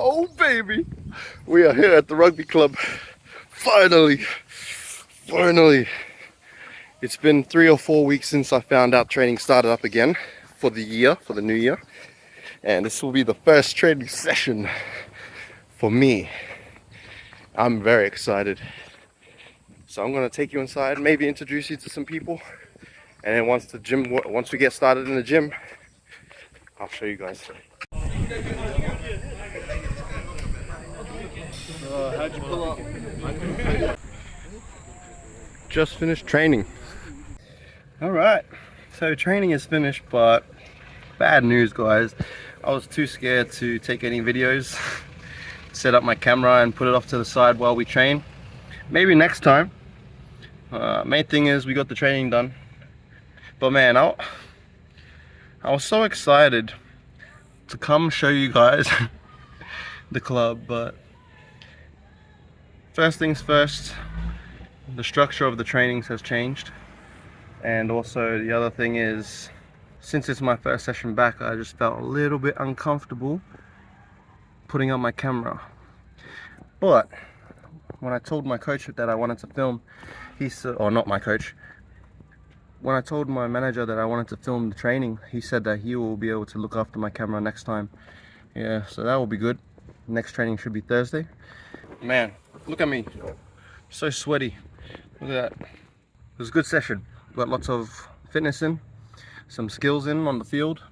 Oh baby, we are here at the rugby club. Finally. It's been 3 or 4 weeks since I found out training started up again for the new year. And this will be the first training session for me. I'm very excited. So I'm gonna take you inside, maybe introduce you to some people. And then once we get started in the gym, I'll show you guys. How'd you pull up? Just finished training. Alright, so training is finished, but bad news guys. I was too scared to take any videos, set up my camera and put it off to the side while we train. Maybe next time. Main thing is we got the training done. But man, I was so excited to come show you guys the club, but first things first, the structure of the trainings has changed. And also the other thing is, since it's my first session back, I just felt a little bit uncomfortable putting on my camera. But when I told my coach that I wanted to film, he said, or not my coach, when I told my manager that I wanted to film the training, he said that he will be able to look after my camera next time. Yeah, so that will be good. Next training should be Thursday. Man, look at me, so sweaty. Look at that. It was a good session. Got lots of fitness in, some skills in on the field,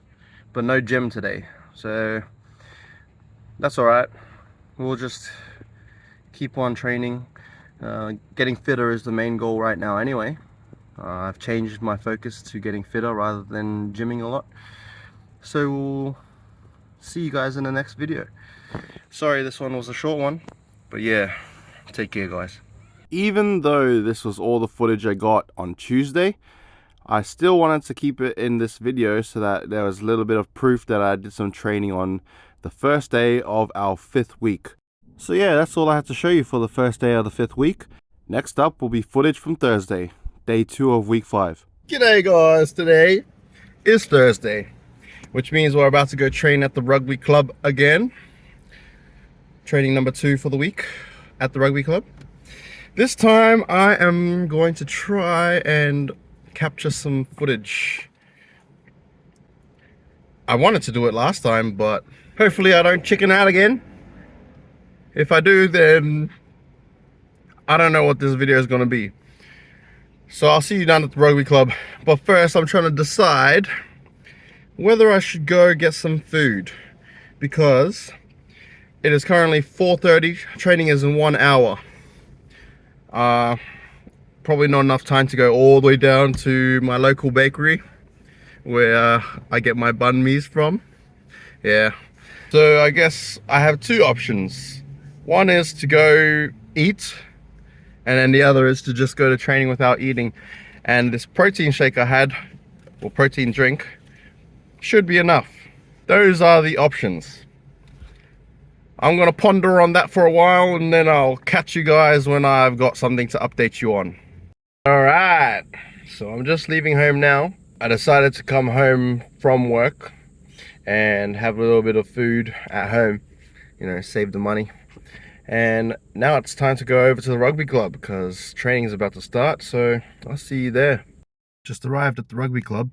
but no gym today. So that's all right. We'll just keep on training. Getting fitter is the main goal right now anyway. I've changed my focus to getting fitter rather than gymming a lot. So we'll see you guys in the next video. Sorry this one was a short one, but yeah, take care guys. Even though this was all the footage I got on Tuesday, I still wanted to keep it in this video so that there was a little bit of proof that I did some training on the first day of our 5th week. So yeah, that's all I had to show you for the first day of the 5th week. Next up will be footage from Thursday, day 2 of week 5. G'day guys, today is Thursday, which means we're about to go train at the rugby club again. Training number 2 for the week at the rugby club. This time I am going to try and capture some footage. I wanted to do it last time, but hopefully I don't chicken out again. If I do, then I don't know what this video is going to be. So I'll see you down at the rugby club. But first I'm trying to decide whether I should go get some food, because it is currently 4:30. Training is in 1 hour. Probably not enough time to go all the way down to my local bakery where I get my banh mi's from. Yeah. So I guess I have 2 options. One is to go eat, and then the other is to just go to training without eating. And this protein shake I had, or protein drink, should be enough. Those are the options. I'm gonna ponder on that for a while, and then I'll catch you guys when I've got something to update you on. Alright, so I'm just leaving home now. I decided to come home from work and have a little bit of food at home, you know, save the money. And now it's time to go over to the rugby club because training is about to start, so I'll see you there. Just arrived at the rugby club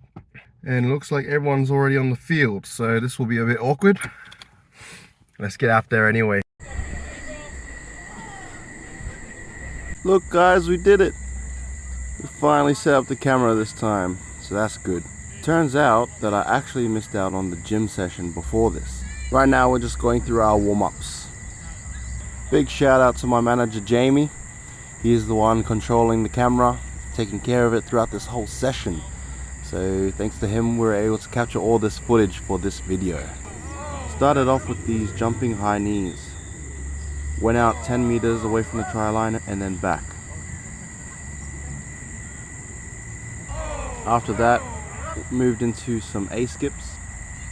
and it looks like everyone's already on the field, so this will be a bit awkward. Let's get out there anyway. Look guys, we did it. We finally set up the camera this time, so that's good. Turns out that I actually missed out on the gym session before this. Right now we're just going through our warm-ups. Big shout out to my manager Jamie. He is the one controlling the camera, taking care of it throughout this whole session. So thanks to him we're able to capture all this footage for this video. Started off with these jumping high knees. Went out 10 meters away from the try line and then back. After that, moved into some A-skips.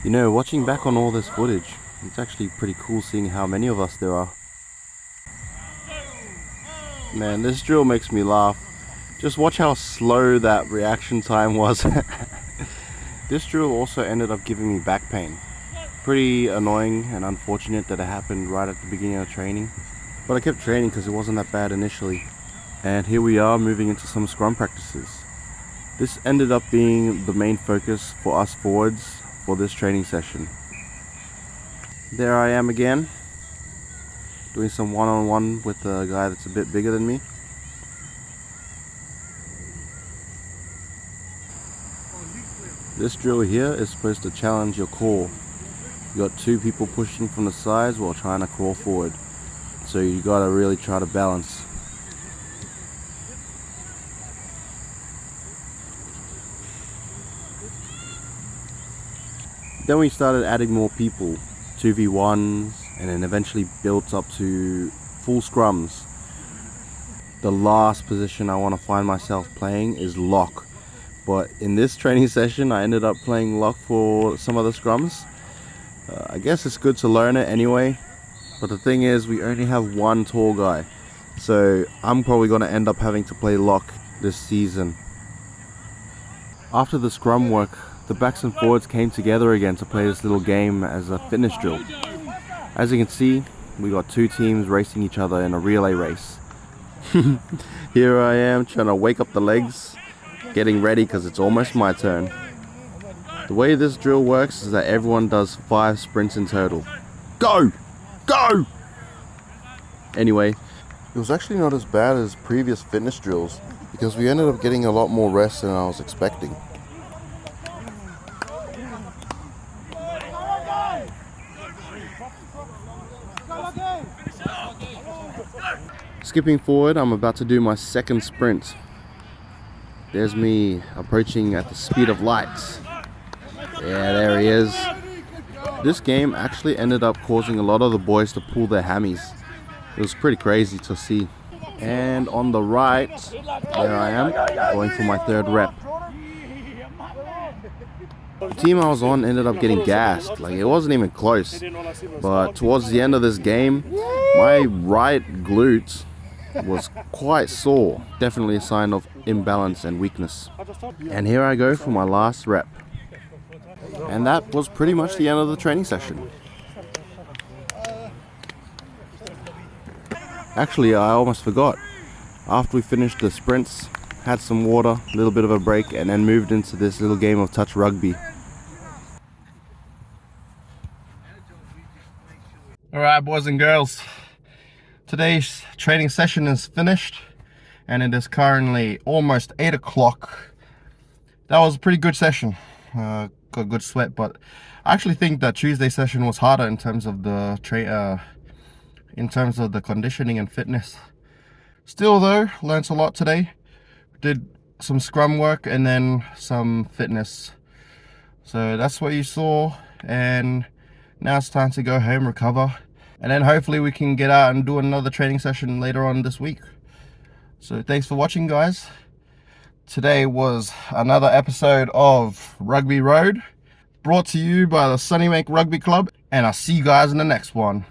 You know, watching back on all this footage, it's actually pretty cool seeing how many of us there are. Man, this drill makes me laugh. Just watch how slow that reaction time was. This drill also ended up giving me back pain. pretty annoying and unfortunate that it happened right at the beginning of training. But I kept training because it wasn't that bad initially. And here we are moving into some scrum practices. This ended up being the main focus for us forwards for this training session. There I am again, doing some one-on-one with a guy that's a bit bigger than me. This drill here is supposed to challenge your core. You got two people pushing from the sides while trying to crawl forward. So you gotta really try to balance. Then we started adding more people, 2v1s, and then eventually built up to full scrums. The last position I want to find myself playing is lock. But in this training session, I ended up playing lock for some of the scrums. I guess it's good to learn it anyway. But the thing is, we only have one tall guy. So I'm probably going to end up having to play lock this season. After the scrum work, the backs and forwards came together again to play this little game as a fitness drill. As you can see, we got two teams racing each other in a relay race. Here I am trying to wake up the legs, getting ready because it's almost my turn. The way this drill works is that everyone does 5 sprints in total. Go! Go! Anyway, it was actually not as bad as previous fitness drills because we ended up getting a lot more rest than I was expecting. Skipping forward, I'm about to do my second sprint. There's me approaching at the speed of light. Yeah, there he is. This game actually ended up causing a lot of the boys to pull their hammies. It was pretty crazy to see. And on the right, there I am, going for my third rep. The team I was on ended up getting gassed, like it wasn't even close. But towards the end of this game, my right glute was quite sore. Definitely a sign of imbalance and weakness. And here I go for my last rep. And that was pretty much the end of the training session. Actually, I almost forgot. After we finished the sprints, had some water, a little bit of a break, and then moved into this little game of touch rugby. Alright, boys and girls. Today's training session is finished, and it is currently almost 8 o'clock. That was a pretty good session. Got a good sweat, but I actually think that Tuesday session was harder in terms of the conditioning and fitness. Still though, learned a lot today. Did some scrum work and then some fitness. So that's what you saw, and now it's time to go home, recover, and then hopefully we can get out and do another training session later on this week. So thanks for watching, guys. Today was another episode of Rugby Road, brought to you by the Sunnymake Rugby Club, and I'll see you guys in the next one.